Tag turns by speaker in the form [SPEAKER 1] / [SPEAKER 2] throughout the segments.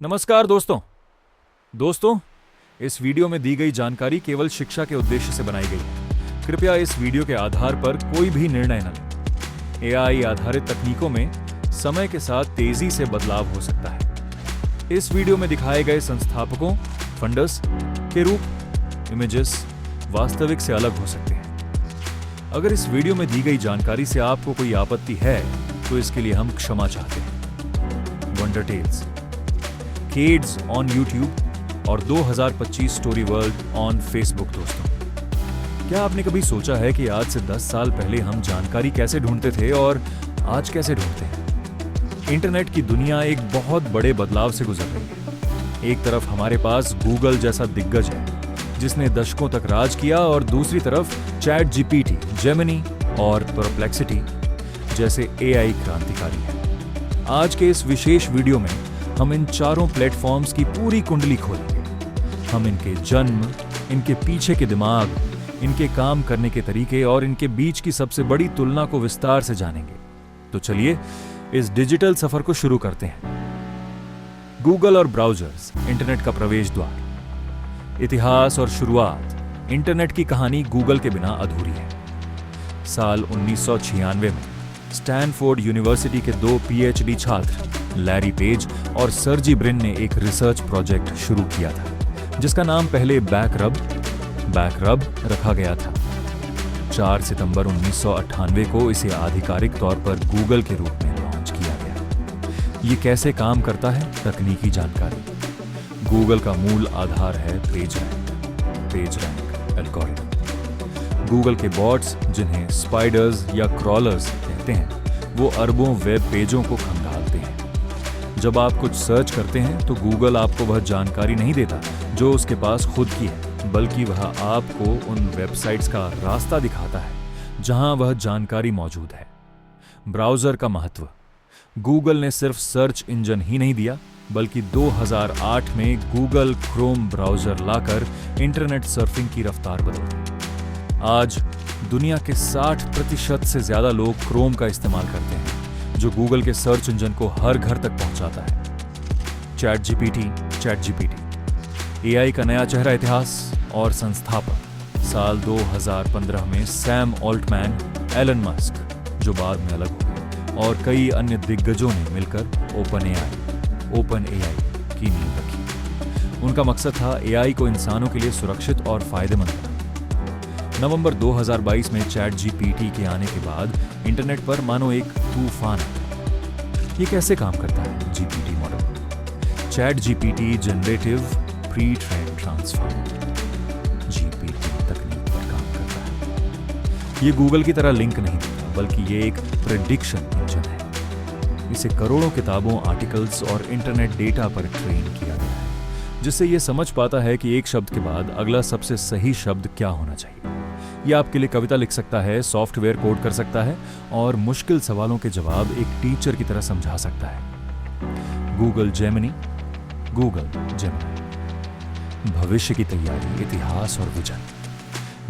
[SPEAKER 1] नमस्कार दोस्तों, इस वीडियो में दी गई जानकारी केवल शिक्षा के उद्देश्य से बनाई गई है। कृपया इस वीडियो के आधार पर कोई भी निर्णय न लें। एआई आधारित तकनीकों में समय के साथ तेजी से बदलाव हो सकता है। इस वीडियो में दिखाए गए संस्थापकों, फंडर्स के रूप, इमेजेस वास्तविक से अलग हो सकते हैं। अगर इस वीडियो में दी गई जानकारी से आपको कोई आपत्ति है तो इसके लिए हम क्षमा चाहते हैं। Wonder Tales, kids on YouTube और 2025 स्टोरी वर्ल्ड ऑन फेसबुक। दोस्तों, क्या आपने कभी सोचा है कि आज से 10 साल पहले हम जानकारी कैसे ढूंढते थे और आज कैसे ढूंढते हैं? इंटरनेट की दुनिया एक बहुत बड़े बदलाव से गुजर रही है। एक तरफ हमारे पास गूगल जैसा दिग्गज है जिसने दशकों तक राज किया, और दूसरी तरफ चैट जीपीटी, जेमिनी और परप्लेक्सिटी जैसे एआई क्रांतिकारी हैं। आज के इस विशेष वीडियो में हम इन चारों प्लेटफॉर्म्स की पूरी कुंडली खोलेंगे। हम इनके जन्म, इनके पीछे के दिमाग, इनके काम करने के तरीके और इनके बीच की सबसे बड़ी तुलना को विस्तार से जानेंगे। तो चलिए इस डिजिटल सफर को शुरू करते हैं। गूगल और ब्राउजर्स, इंटरनेट का प्रवेश द्वार। इतिहास और शुरुआत। इंटरनेट की कहानी गूगल के बिना अधूरी है। साल 1996 में स्टैनफोर्ड यूनिवर्सिटी के 2 पीएचडी छात्र लैरी पेज और सर्जी ब्रिन ने एक रिसर्च प्रोजेक्ट शुरू किया था जिसका नाम पहले बैकरब रखा गया था। 4 सितंबर 1998 को इसे आधिकारिक तौर पर गूगल के रूप में लॉन्च किया गया। ये कैसे काम करता है? तकनीकी जानकारी। गूगल का मूल आधार है पेज रैंक एल्गोरिथम। गूगल के बॉट्स, जिन्हें स्पाइडर्स या क्रॉलर्स कहते हैं, वो अरबों वेब पेजों को खंगालते हैं। जब आप कुछ सर्च करते हैं तो गूगल आपको वह जानकारी नहीं देता जो उसके पास खुद की है, बल्कि वह आपको उन वेबसाइट्स का रास्ता दिखाता है जहां वह जानकारी मौजूद है। ब्राउज़र का महत्व। गूगल ने सिर्फ सर्च इंजन ही नहीं दिया, बल्कि 2008 में गूगल क्रोम ब्राउज़र लाकर इंटरनेट सर्फिंग की रफ्तार बदल दी। आज दुनिया के 60% से ज्यादा लोग क्रोम का इस्तेमाल करते हैं, जो गूगल के सर्च इंजन को हर घर तक पहुंचाता है। चैट जीपीटी एआई का नया चेहरा। इतिहास और संस्थापक। साल 2015 में सैम ऑल्टमैन, एलन मस्क, जो बाद में अलग हो गए, और कई अन्य दिग्गजों ने मिलकर ओपन एआई की नींव रखी। उनका मकसद था एआई को इंसानों के लिए सुरक्षित और फायदेमंद बनाना। नवंबर 2022 में चैट जीपीटी के आने के बाद इंटरनेट पर मानो एक तूफान आता। ये कैसे काम करता है? GPT model. Chat GPT generative pre train transformer GPT तकनीक पर काम करता है। ये गूगल की तरह लिंक नहीं देता, बल्कि ये एक प्रेडिक्शन इंजन है। इसे करोड़ों किताबों, आर्टिकल्स और इंटरनेट डेटा पर ट्रेन किया गया है, जिससे ये समझ पाता है कि एक शब्द के बाद अगला सबसे सही शब्द क्या होना चाहिए। यह आपके लिए कविता लिख सकता है, सॉफ्टवेयर कोड कर सकता है और मुश्किल सवालों के जवाब एक टीचर की तरह समझा सकता है। Google Gemini. भविष्य की तैयारी, इतिहास और विजन।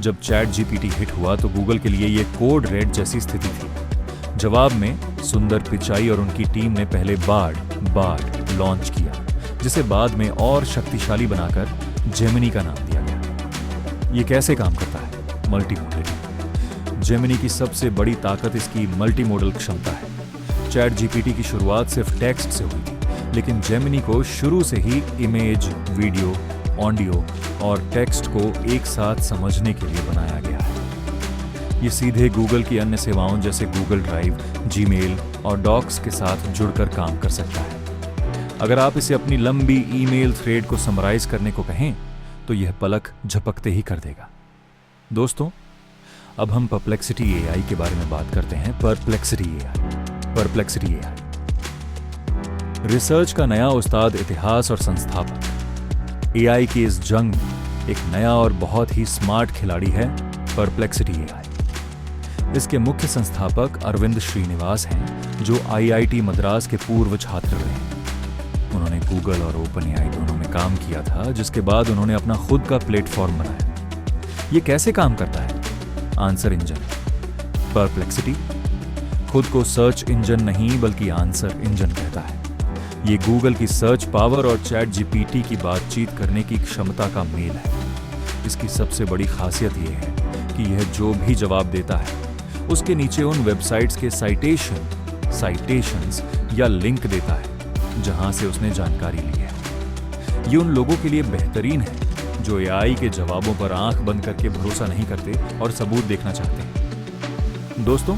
[SPEAKER 1] जब चैट जीपीटी हिट हुआ तो गूगल के लिए यह कोड रेड जैसी स्थिति थी। जवाब में सुंदर पिचाई और उनकी टीम ने पहले बार्ड लॉन्च किया, जिसे बाद में और शक्तिशाली बनाकर जेमिनी का नाम दिया गया। ये कैसे काम करता है? मल्टीमोडलिटी। जेमिनी की सबसे बड़ी ताकत इसकी मल्टीमोडल क्षमता है। चैट जीपीटी की शुरुआत सिर्फ टेक्स्ट से हुई थी, लेकिन जेमिनी को शुरू से ही इमेज, वीडियो, ऑडियो और टेक्स्ट को एक साथ समझने के लिए बनाया गया है। ये सीधे गूगल की अन्य सेवाओं जैसे गूगल ड्राइव, जीमेल और डॉक्स के साथ जुड़कर काम कर सकता है। अगर आप इसे अपनी लंबी ईमेल थ्रेड को समराइज करने को कहें तो यह पलक झपकते ही कर देगा। दोस्तों, अब हम परप्लेक्सिटी एआई के बारे में बात करते हैं। परप्लेक्सिटी एआई रिसर्च का नया उस्ताद, इतिहास और संस्थापक। एआई की इस जंग में एक नया और बहुत ही स्मार्ट खिलाड़ी है परप्लेक्सिटी एआई। इसके मुख्य संस्थापक अरविंद श्रीनिवास हैं, जो आईआईटी मद्रास के पूर्व छात्र रहे। उन्होंने गूगल और ओपन एआई दोनों में काम किया था, जिसके बाद उन्होंने अपना खुद का प्लेटफॉर्म बनाया। ये कैसे काम करता है? Answer engine. परप्लेक्सिटी खुद को सर्च इंजन नहीं बल्कि आंसर इंजन कहता है। ये गूगल की सर्च पावर और चैट जीपीटी की बातचीत करने की क्षमता का मेल है। इसकी सबसे बड़ी खासियत यह है कि यह जो भी जवाब देता है उसके नीचे उन वेबसाइट्स के साइटेशंस या लिंक देता है जहां से उसने जानकारी ली है। ये उन लोगों के लिए बेहतरीन है जो एआई के जवाबों पर आंख बंद करके भरोसा नहीं करते और सबूत देखना चाहते हैं। दोस्तों,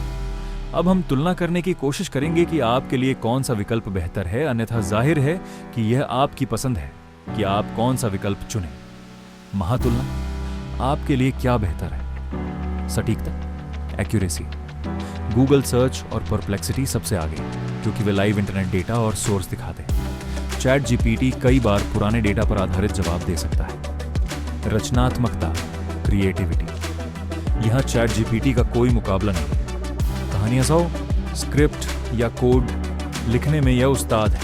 [SPEAKER 1] अब हम तुलना करने की कोशिश करेंगे कि आपके लिए कौन सा विकल्प बेहतर है, अन्यथा जाहिर है कि यह आपकी पसंद है कि आप कौन सा विकल्प चुनें। महातुलना आपके लिए क्या बेहतर है? सटीकता, एक्यूरेसी। गूगल सर्च और परप्लेक्सिटी सबसे आगे क्योंकि वे लाइव इंटरनेट डेटा और सोर्स दिखाते हैं। चैट जीपीटी कई बार पुराने डेटा पर आधारित जवाब दे सकता है। रचनात्मकता, क्रिएटिविटी, यहां चैट जीपीटी का कोई मुकाबला नहीं है। कहानियां 100, स्क्रिप्ट या कोड लिखने में यह उस्ताद है।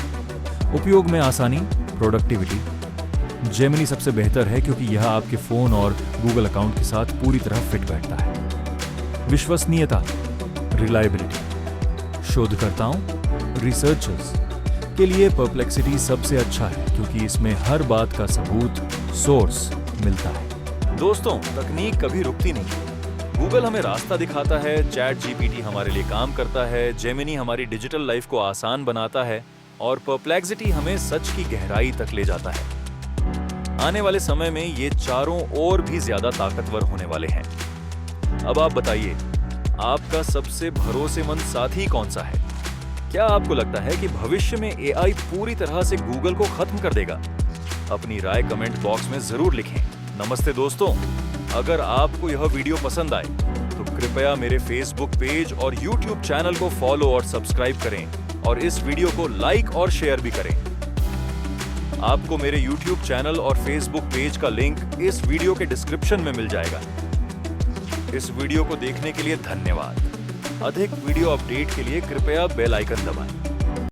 [SPEAKER 1] उपयोग में आसानी, प्रोडक्टिविटी। जेमिनी सबसे बेहतर है क्योंकि यह आपके फोन और गूगल अकाउंट के साथ पूरी तरह फिट बैठता है। विश्वसनीयता, रिलायबिलिटी। शोधकर्ताओं, रिसर्चर्स के लिए परप्लेक्सिटी सबसे अच्छा है क्योंकि इसमें हर बात का सबूत, सोर्स मिलता है। दोस्तों, तकनीक कभी रुकती नहीं। गूगल हमें रास्ता दिखाता है, चैट जीपीटी हमारे लिए काम करता है, जेमिनी हमारी डिजिटल लाइफ को आसान बनाता है और परप्लेक्सिटी हमें सच की गहराई तक ले जाता है। आने वाले समय में ये चारों और भी ज्यादा ताकतवर होने वाले हैं। अब आप बताइए, आपका सबसे भरोसेमंद साथी कौन सा है? क्या आपको लगता है कि भविष्य में एआई पूरी तरह से गूगल को खत्म कर देगा? अपनी राय कमेंट बॉक्स में जरूर लिखें। नमस्ते दोस्तों, अगर आपको यह वीडियो पसंद आए तो कृपया मेरे फेसबुक पेज और यूट्यूब चैनल को फॉलो और सब्सक्राइब करें और इस वीडियो को लाइक और शेयर भी करें। आपको मेरे यूट्यूब चैनल और फेसबुक पेज का लिंक इस वीडियो के डिस्क्रिप्शन में मिल जाएगा। इस वीडियो को देखने के लिए धन्यवाद। अधिक वीडियो अपडेट के लिए कृपया बेल आइकन दबाएं।